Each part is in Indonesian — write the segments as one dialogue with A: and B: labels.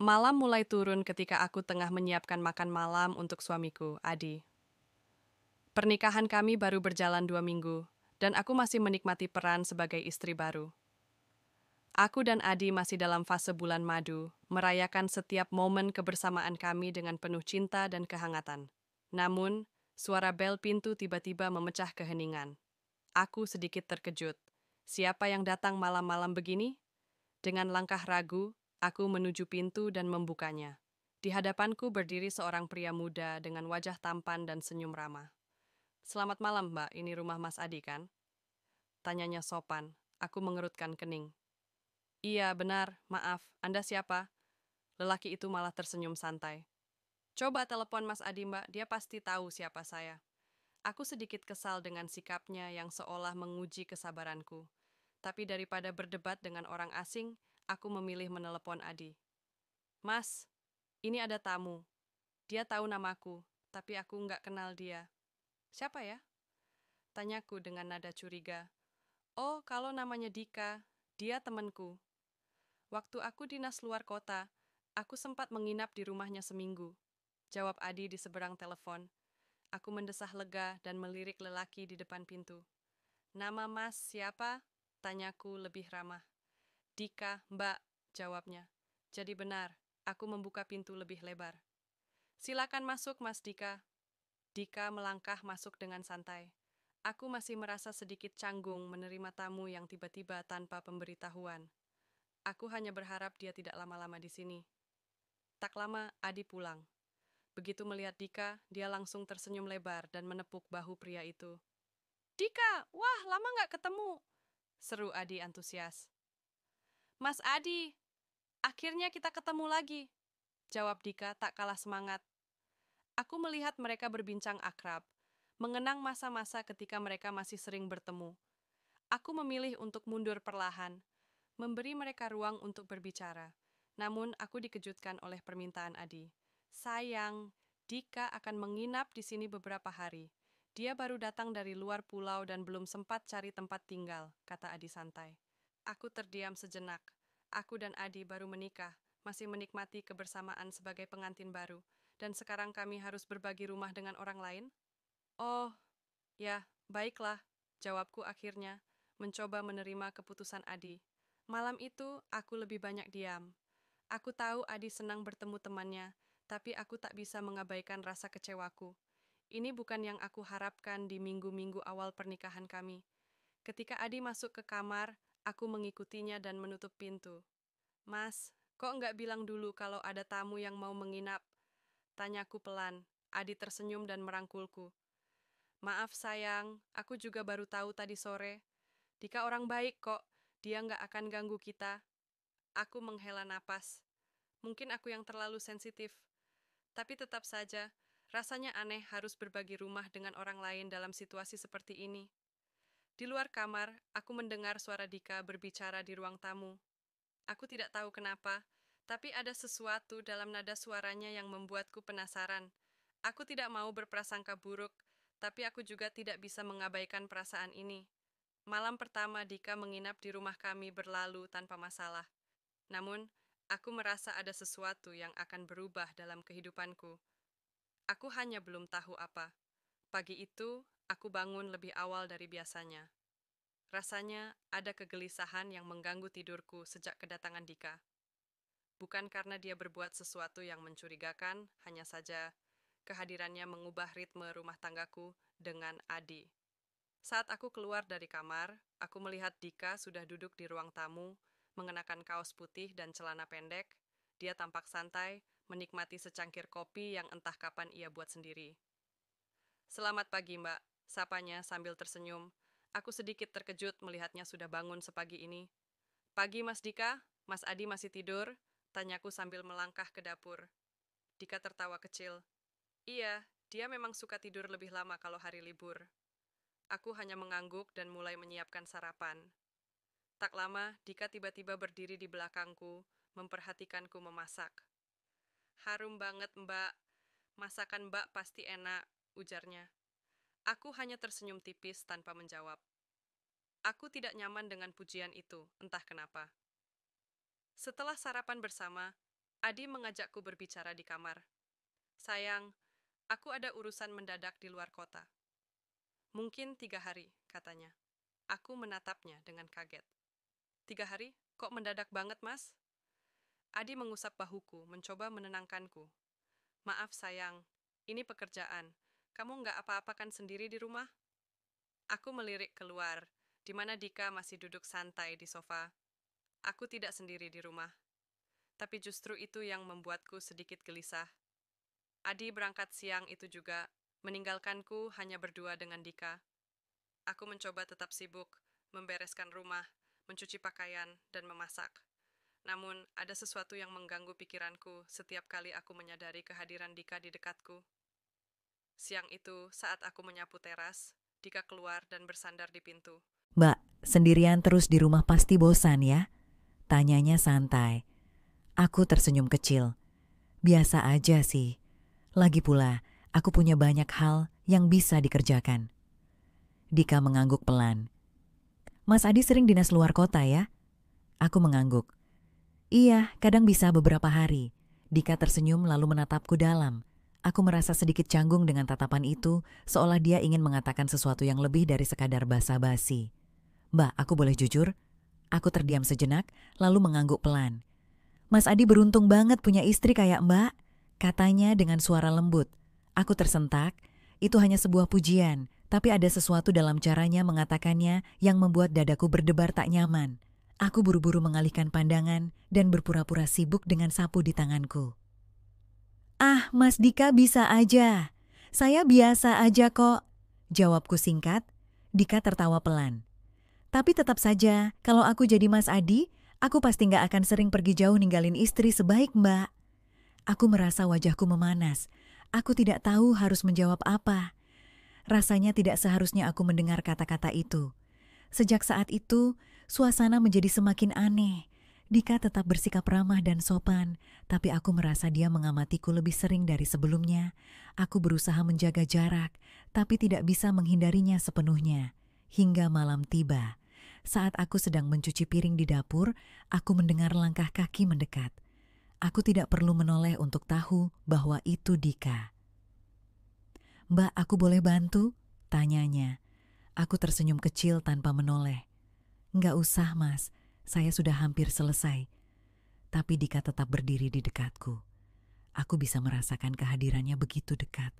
A: Malam mulai turun ketika aku tengah menyiapkan makan malam untuk suamiku, Adi. Pernikahan kami baru berjalan 2 minggu, dan aku masih menikmati peran sebagai istri baru. Aku dan Adi masih dalam fase bulan madu, merayakan setiap momen kebersamaan kami dengan penuh cinta dan kehangatan. Namun, suara bel pintu tiba-tiba memecah keheningan. Aku sedikit terkejut. Siapa yang datang malam-malam begini? Dengan langkah ragu, aku menuju pintu dan membukanya. Di hadapanku berdiri seorang pria muda dengan wajah tampan dan senyum ramah. "Selamat malam, Mbak. Ini rumah Mas Adi, kan?" Tanyanya sopan. Aku mengerutkan kening. "Iya, benar. Maaf, Anda siapa?" Lelaki itu malah tersenyum santai. "Coba telepon Mas Adi, Mbak. Dia pasti tahu siapa saya." Aku sedikit kesal dengan sikapnya yang seolah menguji kesabaranku. Tapi daripada berdebat dengan orang asing, aku memilih menelepon Adi. "Mas, ini ada tamu. Dia tahu namaku, tapi aku nggak kenal dia." "Siapa ya?" Tanyaku dengan nada curiga. "Oh, kalau namanya Dika, dia temanku. Waktu aku dinas luar kota, aku sempat menginap di rumahnya seminggu." Jawab Adi di seberang telepon. Aku mendesah lega dan melirik lelaki di depan pintu. "Nama Mas siapa?" Tanyaku lebih ramah. "Dika, Mbak," jawabnya. Jadi benar, aku membuka pintu lebih lebar. "Silakan masuk, Mas Dika." Dika melangkah masuk dengan santai. Aku masih merasa sedikit canggung menerima tamu yang tiba-tiba tanpa pemberitahuan. Aku hanya berharap dia tidak lama-lama di sini. Tak lama, Adi pulang. Begitu melihat Dika, dia langsung tersenyum lebar dan menepuk bahu pria itu. "Dika, wah lama nggak ketemu," seru Adi antusias. "Mas Adi, akhirnya kita ketemu lagi," jawab Dika tak kalah semangat. Aku melihat mereka berbincang akrab, mengenang masa-masa ketika mereka masih sering bertemu. Aku memilih untuk mundur perlahan, memberi mereka ruang untuk berbicara. Namun aku dikejutkan oleh permintaan Adi. "Sayang, Dika akan menginap di sini beberapa hari. Dia baru datang dari luar pulau dan belum sempat cari tempat tinggal," kata Adi santai. Aku terdiam sejenak. Aku dan Adi baru menikah, masih menikmati kebersamaan sebagai pengantin baru, dan sekarang kami harus berbagi rumah dengan orang lain? "Oh, ya, baiklah," jawabku akhirnya, mencoba menerima keputusan Adi. Malam itu, aku lebih banyak diam. Aku tahu Adi senang bertemu temannya, tapi aku tak bisa mengabaikan rasa kecewaku. Ini bukan yang aku harapkan di minggu-minggu awal pernikahan kami. Ketika Adi masuk ke kamar, aku mengikutinya dan menutup pintu. "Mas, kok nggak bilang dulu kalau ada tamu yang mau menginap?" Tanyaku pelan. Adi tersenyum dan merangkulku. "Maaf sayang, aku juga baru tahu tadi sore. Dika orang baik kok, dia nggak akan ganggu kita." Aku menghela napas. Mungkin aku yang terlalu sensitif. Tapi tetap saja, rasanya aneh harus berbagi rumah dengan orang lain dalam situasi seperti ini. Di luar kamar, aku mendengar suara Dika berbicara di ruang tamu. Aku tidak tahu kenapa, tapi ada sesuatu dalam nada suaranya yang membuatku penasaran. Aku tidak mau berprasangka buruk, tapi aku juga tidak bisa mengabaikan perasaan ini. Malam pertama Dika menginap di rumah kami berlalu tanpa masalah. Namun, aku merasa ada sesuatu yang akan berubah dalam kehidupanku. Aku hanya belum tahu apa. Pagi itu, aku bangun lebih awal dari biasanya. Rasanya ada kegelisahan yang mengganggu tidurku sejak kedatangan Dika. Bukan karena dia berbuat sesuatu yang mencurigakan, hanya saja kehadirannya mengubah ritme rumah tanggaku dengan Adi. Saat aku keluar dari kamar, aku melihat Dika sudah duduk di ruang tamu, mengenakan kaos putih dan celana pendek. Dia tampak santai, menikmati secangkir kopi yang entah kapan ia buat sendiri. "Selamat pagi, Mbak," sapanya sambil tersenyum. Aku sedikit terkejut melihatnya sudah bangun sepagi ini. "Pagi, Mas Dika. Mas Adi masih tidur?" Tanyaku sambil melangkah ke dapur. Dika tertawa kecil. "Iya, dia memang suka tidur lebih lama kalau hari libur." Aku hanya mengangguk dan mulai menyiapkan sarapan. Tak lama, Dika tiba-tiba berdiri di belakangku, memperhatikanku memasak. "Harum banget, Mbak. Masakan Mbak pasti enak," ujarnya. Aku hanya tersenyum tipis tanpa menjawab. Aku tidak nyaman dengan pujian itu, entah kenapa. Setelah sarapan bersama, Adi mengajakku berbicara di kamar. Sayang, aku ada urusan mendadak di luar kota. Mungkin 3 hari, katanya. Aku menatapnya dengan kaget. 3 hari? Kok mendadak banget, Mas? Adi mengusap bahuku, mencoba menenangkanku. Maaf sayang, ini pekerjaan. Kamu nggak apa-apakan sendiri di rumah? Aku melirik keluar, di mana Dika masih duduk santai di sofa. Aku tidak sendiri di rumah. Tapi justru itu yang membuatku sedikit gelisah. Adi berangkat siang itu juga, meninggalkanku hanya berdua dengan Dika. Aku mencoba tetap sibuk, membereskan rumah, mencuci pakaian, dan memasak. Namun, ada sesuatu yang mengganggu pikiranku setiap kali aku menyadari kehadiran Dika di dekatku. Siang itu, saat aku menyapu teras, Dika keluar dan bersandar di pintu.
B: Mbak, sendirian terus di rumah pasti bosan ya? Tanyanya santai. Aku tersenyum kecil. Biasa aja sih. Lagi pula, aku punya banyak hal yang bisa dikerjakan. Dika mengangguk pelan. Mas Adi sering dinas luar kota ya? Aku mengangguk. Iya, kadang bisa beberapa hari. Dika tersenyum lalu menatapku dalam. Aku merasa sedikit canggung dengan tatapan itu, seolah dia ingin mengatakan sesuatu yang lebih dari sekadar basa-basi. Mbak, aku boleh jujur? Aku terdiam sejenak, lalu mengangguk pelan. Mas Adi beruntung banget punya istri kayak Mbak, katanya dengan suara lembut. Aku tersentak, itu hanya sebuah pujian, tapi ada sesuatu dalam caranya mengatakannya yang membuat dadaku berdebar tak nyaman. Aku buru-buru mengalihkan pandangan dan berpura-pura sibuk dengan sapu di tanganku. Ah, Mas Dika bisa aja. Saya biasa aja kok. Jawabku singkat. Dika tertawa pelan. Tapi tetap saja, kalau aku jadi Mas Adi, aku pasti nggak akan sering pergi jauh ninggalin istri sebaik Mbak. Aku merasa wajahku memanas. Aku tidak tahu harus menjawab apa. Rasanya tidak seharusnya aku mendengar kata-kata itu. Sejak saat itu, suasana menjadi semakin aneh. Dika tetap bersikap ramah dan sopan, tapi aku merasa dia mengamatiku lebih sering dari sebelumnya. Aku berusaha menjaga jarak, tapi tidak bisa menghindarinya sepenuhnya. Hingga malam tiba. Saat aku sedang mencuci piring di dapur, aku mendengar langkah kaki mendekat. Aku tidak perlu menoleh untuk tahu bahwa itu Dika. Mbak, aku boleh bantu? Tanyanya. Aku tersenyum kecil tanpa menoleh. Nggak usah, Mas. Saya sudah hampir selesai. Tapi Dika tetap berdiri di dekatku. Aku bisa merasakan kehadirannya begitu dekat.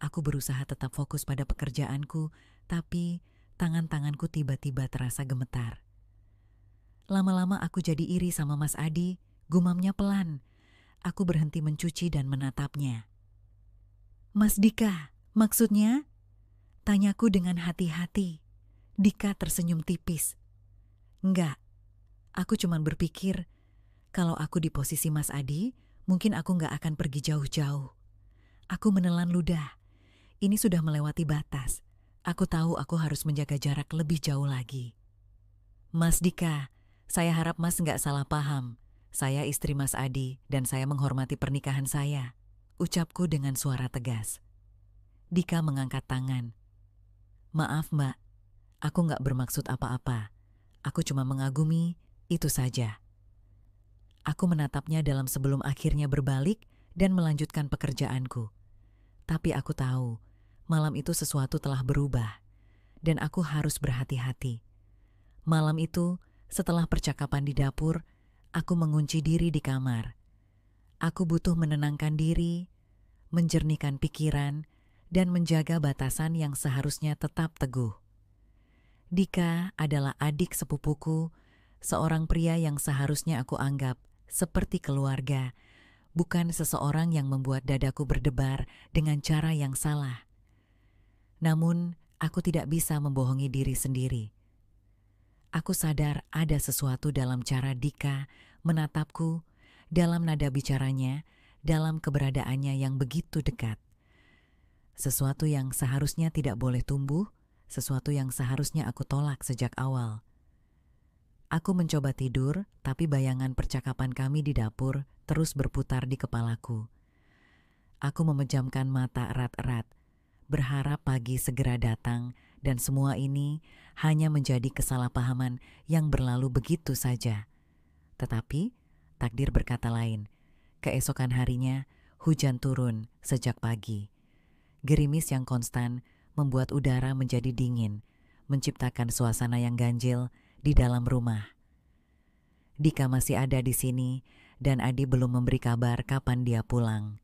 B: Aku berusaha tetap fokus pada pekerjaanku, tapi tangan-tanganku tiba-tiba terasa gemetar. Lama-lama aku jadi iri sama Mas Adi, gumamnya pelan. Aku berhenti mencuci dan menatapnya. Mas Dika, maksudnya? Tanyaku dengan hati-hati. Dika tersenyum tipis. Enggak, aku cuma berpikir, kalau aku di posisi Mas Adi, mungkin aku nggak akan pergi jauh-jauh. Aku menelan ludah. Ini sudah melewati batas. Aku tahu aku harus menjaga jarak lebih jauh lagi. Mas Dika, saya harap Mas nggak salah paham. Saya istri Mas Adi dan saya menghormati pernikahan saya. Ucapku dengan suara tegas. Dika mengangkat tangan. Maaf Mbak, aku nggak bermaksud apa-apa. Aku cuma mengagumi, itu saja. Aku menatapnya dalam sebelum akhirnya berbalik dan melanjutkan pekerjaanku. Tapi aku tahu, malam itu sesuatu telah berubah, dan aku harus berhati-hati. Malam itu, setelah percakapan di dapur, aku mengunci diri di kamar. Aku butuh menenangkan diri, menjernihkan pikiran, dan menjaga batasan yang seharusnya tetap teguh. Dika adalah adik sepupuku, seorang pria yang seharusnya aku anggap seperti keluarga, bukan seseorang yang membuat dadaku berdebar dengan cara yang salah. Namun, aku tidak bisa membohongi diri sendiri. Aku sadar ada sesuatu dalam cara Dika menatapku, dalam nada bicaranya, dalam keberadaannya yang begitu dekat. Sesuatu yang seharusnya tidak boleh tumbuh, sesuatu yang seharusnya aku tolak sejak awal. Aku mencoba tidur, tapi bayangan percakapan kami di dapur terus berputar di kepalaku. Aku memejamkan mata erat-erat, berharap pagi segera datang dan semua ini hanya menjadi kesalahpahaman yang berlalu begitu saja. Tetapi, takdir berkata lain. Keesokan harinya, hujan turun sejak pagi. Gerimis yang konstan membuat udara menjadi dingin, menciptakan suasana yang ganjil di dalam rumah. Dika masih ada di sini dan Adi belum memberi kabar kapan dia pulang.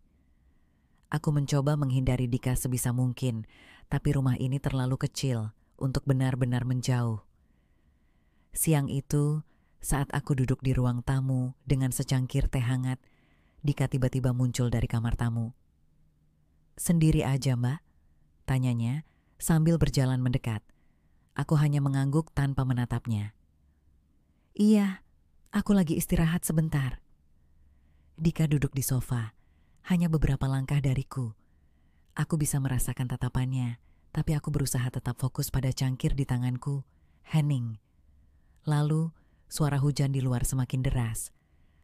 B: Aku mencoba menghindari Dika sebisa mungkin, tapi rumah ini terlalu kecil untuk benar-benar menjauh. Siang itu, saat aku duduk di ruang tamu dengan secangkir teh hangat, Dika tiba-tiba muncul dari kamar tamu. "Sendiri aja, Mbak?" tanyanya sambil berjalan mendekat. Aku hanya mengangguk tanpa menatapnya. "Iya, aku lagi istirahat sebentar." Dika duduk di sofa, hanya beberapa langkah dariku. Aku bisa merasakan tatapannya, tapi aku berusaha tetap fokus pada cangkir di tanganku, hening. Lalu, suara hujan di luar semakin deras.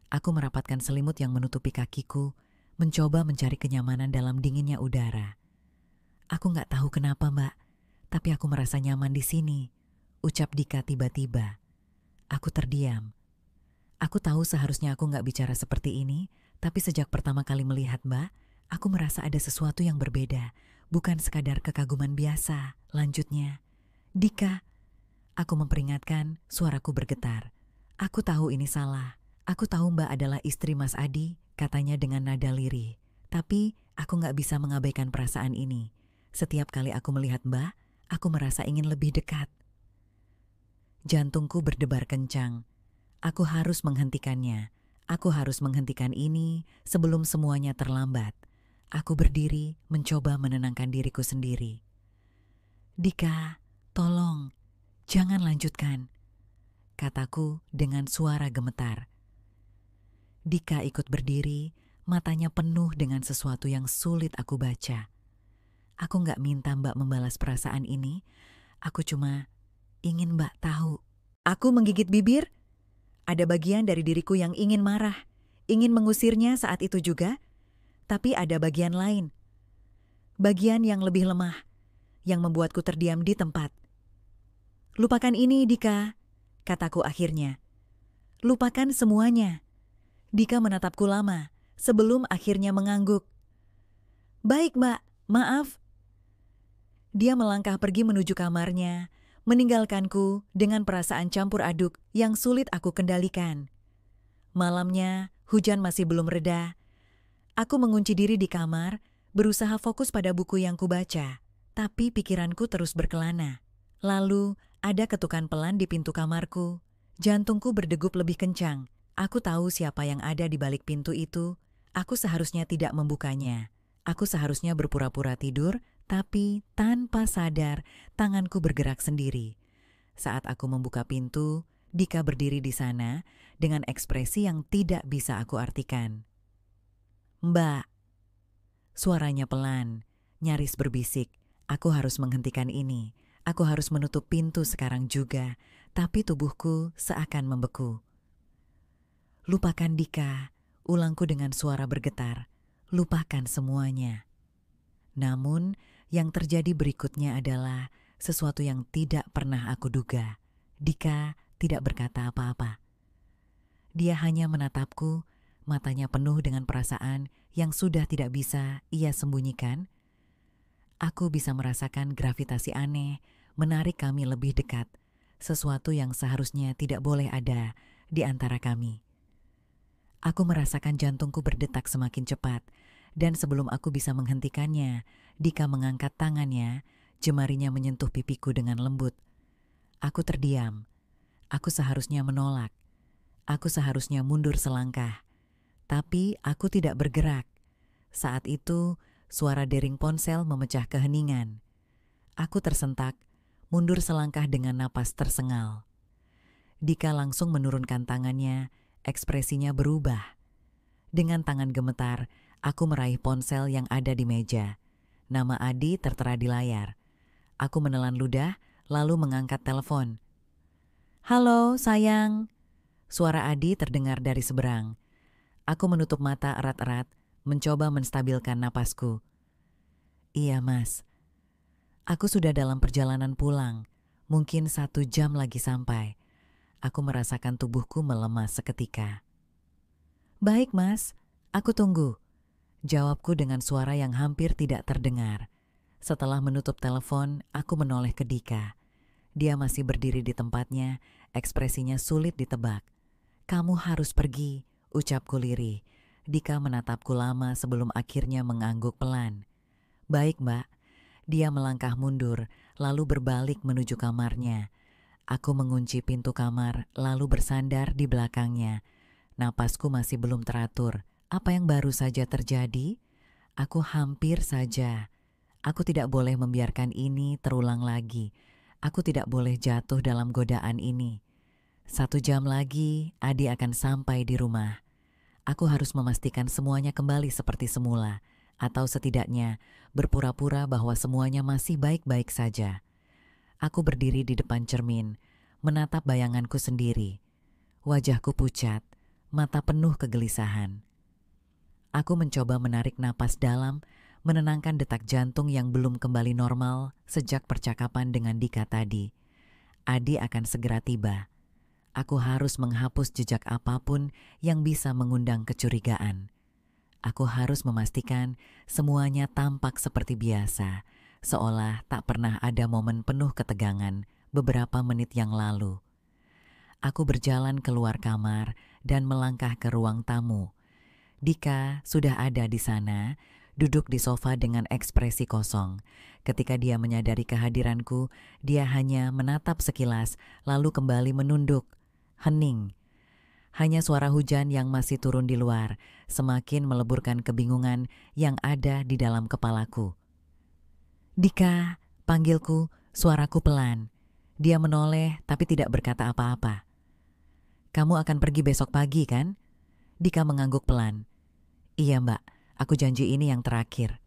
B: Aku merapatkan selimut yang menutupi kakiku, mencoba mencari kenyamanan dalam dinginnya udara. "Aku nggak tahu kenapa, Mbak, tapi aku merasa nyaman di sini," ucap Dika tiba-tiba. Aku terdiam. Aku tahu seharusnya aku nggak bicara seperti ini, tapi sejak pertama kali melihat Mbak, aku merasa ada sesuatu yang berbeda, bukan sekadar kekaguman biasa. Lanjutnya, "Dika," aku memperingatkan, suaraku bergetar. "Aku tahu ini salah. Aku tahu Mbak adalah istri Mas Adi," katanya dengan nada lirih. "Tapi aku nggak bisa mengabaikan perasaan ini. Setiap kali aku melihat Mbak, aku merasa ingin lebih dekat." Jantungku berdebar kencang. Aku harus menghentikannya. Aku harus menghentikan ini sebelum semuanya terlambat. Aku berdiri, mencoba menenangkan diriku sendiri. "Dika, tolong, jangan lanjutkan," kataku dengan suara gemetar. Dika ikut berdiri, matanya penuh dengan sesuatu yang sulit aku baca. Aku nggak minta Mbak membalas perasaan ini. Aku cuma ingin Mbak tahu. Aku menggigit bibir. Ada bagian dari diriku yang ingin marah, ingin mengusirnya saat itu juga. Tapi ada bagian lain. Bagian yang lebih lemah, yang membuatku terdiam di tempat. "Lupakan ini, Dika," kataku akhirnya. "Lupakan semuanya." Dika menatapku lama, sebelum akhirnya mengangguk. "Baik, Mbak, maaf." Dia melangkah pergi menuju kamarnya, meninggalkanku dengan perasaan campur aduk yang sulit aku kendalikan. Malamnya, hujan masih belum reda. Aku mengunci diri di kamar, berusaha fokus pada buku yang kubaca, tapi pikiranku terus berkelana. Lalu, ada ketukan pelan di pintu kamarku. Jantungku berdegup lebih kencang. Aku tahu siapa yang ada di balik pintu itu. Aku seharusnya tidak membukanya. Aku seharusnya berpura-pura tidur, tapi tanpa sadar tanganku bergerak sendiri. Saat aku membuka pintu, Dika berdiri di sana dengan ekspresi yang tidak bisa aku artikan. "Mbak," suaranya pelan, nyaris berbisik. Aku harus menghentikan ini. Aku harus menutup pintu sekarang juga, tapi tubuhku seakan membeku. "Lupakan Dika," ulangku dengan suara bergetar. "Lupakan semuanya." Namun, yang terjadi berikutnya adalah sesuatu yang tidak pernah aku duga. Dika tidak berkata apa-apa. Dia hanya menatapku, matanya penuh dengan perasaan yang sudah tidak bisa ia sembunyikan. Aku bisa merasakan gravitasi aneh menarik kami lebih dekat, sesuatu yang seharusnya tidak boleh ada di antara kami. Aku merasakan jantungku berdetak semakin cepat, dan sebelum aku bisa menghentikannya, Dika mengangkat tangannya, jemarinya menyentuh pipiku dengan lembut. Aku terdiam. Aku seharusnya menolak. Aku seharusnya mundur selangkah. Tapi aku tidak bergerak. Saat itu, suara dering ponsel memecah keheningan. Aku tersentak, mundur selangkah dengan napas tersengal. Dika langsung menurunkan tangannya, ekspresinya berubah. Dengan tangan gemetar, aku meraih ponsel yang ada di meja. Nama Adi tertera di layar. Aku menelan ludah, lalu mengangkat telepon. "Halo, sayang." Suara Adi terdengar dari seberang. Aku menutup mata erat-erat, mencoba menstabilkan napasku. "Iya, Mas. Aku sudah dalam perjalanan pulang. Mungkin 1 jam lagi sampai." Aku merasakan tubuhku melemah seketika. "Baik, Mas. Aku tunggu. Jawabku dengan suara yang hampir tidak terdengar. Setelah menutup telepon, aku menoleh ke Dika. Dia masih berdiri di tempatnya, ekspresinya sulit ditebak. "Kamu harus pergi," ucapku lirih. Dika menatapku lama sebelum akhirnya mengangguk pelan. "Baik, Mbak." Dia melangkah mundur, lalu berbalik menuju kamarnya. Aku mengunci pintu kamar, lalu bersandar di belakangnya. Napasku masih belum teratur. Apa yang baru saja terjadi? Aku hampir saja. Aku tidak boleh membiarkan ini terulang lagi. Aku tidak boleh jatuh dalam godaan ini. 1 jam lagi, Adi akan sampai di rumah. Aku harus memastikan semuanya kembali seperti semula, atau setidaknya berpura-pura bahwa semuanya masih baik-baik saja. Aku berdiri di depan cermin, menatap bayanganku sendiri. Wajahku pucat, mata penuh kegelisahan. Aku mencoba menarik napas dalam, menenangkan detak jantung yang belum kembali normal sejak percakapan dengan Dika tadi. Adi akan segera tiba. Aku harus menghapus jejak apapun yang bisa mengundang kecurigaan. Aku harus memastikan semuanya tampak seperti biasa, seolah tak pernah ada momen penuh ketegangan beberapa menit yang lalu. Aku berjalan keluar kamar dan melangkah ke ruang tamu. Dika sudah ada di sana, duduk di sofa dengan ekspresi kosong. Ketika dia menyadari kehadiranku, dia hanya menatap sekilas, lalu kembali menunduk, hening. Hanya suara hujan yang masih turun di luar, semakin meleburkan kebingungan yang ada di dalam kepalaku. "Dika," panggilku, suaraku pelan. Dia menoleh tapi tidak berkata apa-apa. "Kamu akan pergi besok pagi, kan?" Dika mengangguk pelan. "Iya, Mbak, aku janji ini yang terakhir."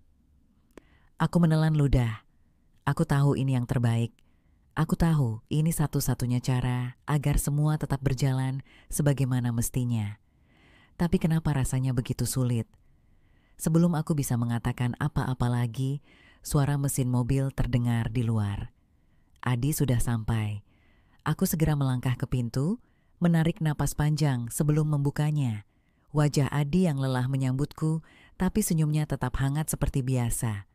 B: Aku menelan ludah. Aku tahu ini yang terbaik. Aku tahu ini satu-satunya cara agar semua tetap berjalan sebagaimana mestinya. Tapi kenapa rasanya begitu sulit? Sebelum aku bisa mengatakan apa-apa lagi, suara mesin mobil terdengar di luar. Adi sudah sampai. Aku segera melangkah ke pintu, menarik napas panjang sebelum membukanya. Wajah Adi yang lelah menyambutku, tapi senyumnya tetap hangat seperti biasa.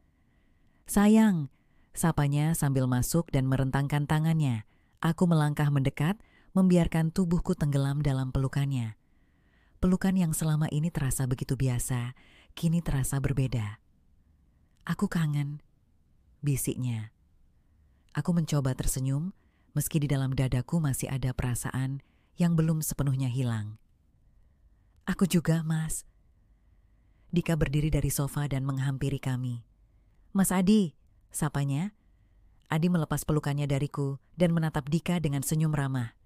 B: "Sayang," sapanya sambil masuk dan merentangkan tangannya. Aku melangkah mendekat, membiarkan tubuhku tenggelam dalam pelukannya. Pelukan yang selama ini terasa begitu biasa, kini terasa berbeda. "Aku kangen," bisiknya. Aku mencoba tersenyum, meski di dalam dadaku masih ada perasaan yang belum sepenuhnya hilang. "Aku juga, Mas." Dika berdiri dari sofa dan menghampiri kami. "Mas Adi," sapanya. Adi melepas pelukannya dariku dan menatap Dika dengan senyum ramah.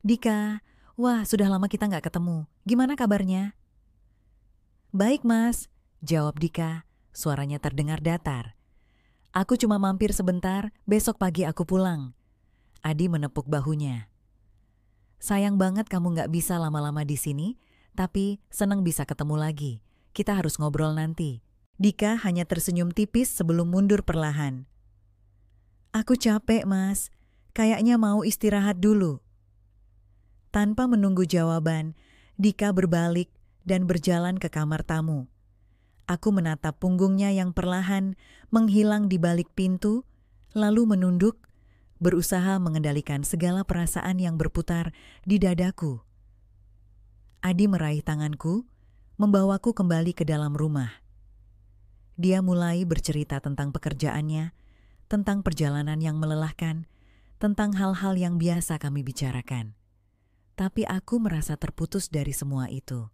B: "Dika, wah sudah lama kita nggak ketemu. Gimana kabarnya?" "Baik, Mas," jawab Dika. Suaranya terdengar datar. "Aku cuma mampir sebentar, besok pagi aku pulang." Adi menepuk bahunya. "Sayang banget kamu nggak bisa lama-lama di sini, tapi senang bisa ketemu lagi. Kita harus ngobrol nanti." Dika hanya tersenyum tipis sebelum mundur perlahan. "Aku capek, Mas. Kayaknya mau istirahat dulu." Tanpa menunggu jawaban, Dika berbalik dan berjalan ke kamar tamu. Aku menatap punggungnya yang perlahan menghilang di balik pintu, lalu menunduk, berusaha mengendalikan segala perasaan yang berputar di dadaku. Adi meraih tanganku, membawaku kembali ke dalam rumah. Dia mulai bercerita tentang pekerjaannya, tentang perjalanan yang melelahkan, tentang hal-hal yang biasa kami bicarakan. Tapi aku merasa terputus dari semua itu.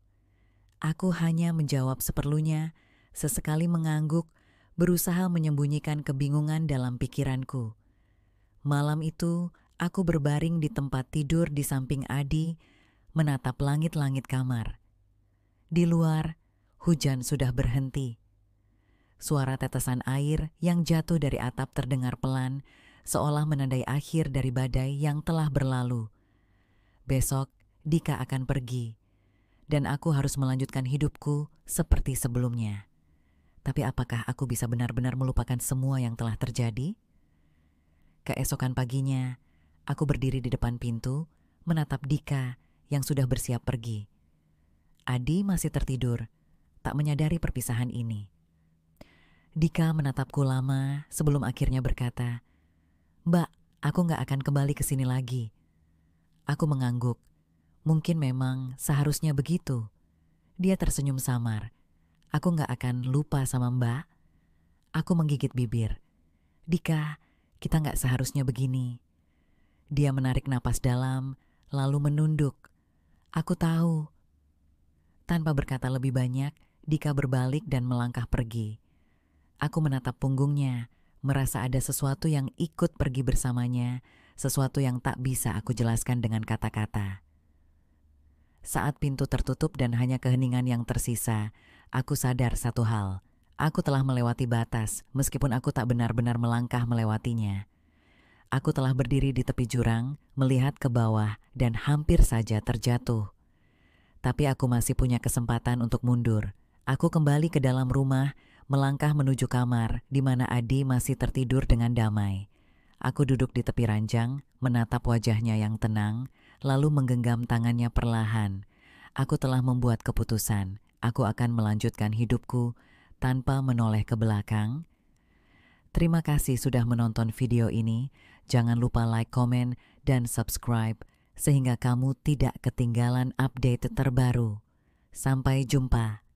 B: Aku hanya menjawab seperlunya, sesekali mengangguk, berusaha menyembunyikan kebingungan dalam pikiranku. Malam itu, aku berbaring di tempat tidur di samping Adi, menatap langit-langit kamar. Di luar, hujan sudah berhenti. Suara tetesan air yang jatuh dari atap terdengar pelan, seolah menandai akhir dari badai yang telah berlalu. Besok, Dika akan pergi, dan aku harus melanjutkan hidupku seperti sebelumnya. Tapi apakah aku bisa benar-benar melupakan semua yang telah terjadi? Keesokan paginya, aku berdiri di depan pintu, menatap Dika yang sudah bersiap pergi. Adi masih tertidur. tak menyadari perpisahan ini. Dika menatapku lama sebelum akhirnya berkata, "Mbak, aku gak akan kembali ke sini lagi." Aku mengangguk. Mungkin memang seharusnya begitu. Dia tersenyum samar. Aku gak akan lupa sama Mbak. Aku menggigit bibir. Dika, kita gak seharusnya begini. Dia menarik napas dalam, lalu menunduk. Aku tahu. Tanpa berkata lebih banyak, Dika berbalik dan melangkah pergi. Aku menatap punggungnya, merasa ada sesuatu yang ikut pergi bersamanya, sesuatu yang tak bisa aku jelaskan dengan kata-kata. Saat pintu tertutup dan hanya keheningan yang tersisa, aku sadar satu hal. Aku telah melewati batas, meskipun aku tak benar-benar melangkah melewatinya. Aku telah berdiri di tepi jurang, melihat ke bawah, dan hampir saja terjatuh. Tapi aku masih punya kesempatan untuk mundur. Aku kembali ke dalam rumah, melangkah menuju kamar, di mana Adi masih tertidur dengan damai. Aku duduk di tepi ranjang, menatap wajahnya yang tenang, lalu menggenggam tangannya perlahan. Aku telah membuat keputusan. Aku akan melanjutkan hidupku tanpa menoleh ke belakang. Terima kasih sudah menonton video ini. Jangan lupa like, komen, dan subscribe sehingga kamu tidak ketinggalan update terbaru. Sampai jumpa.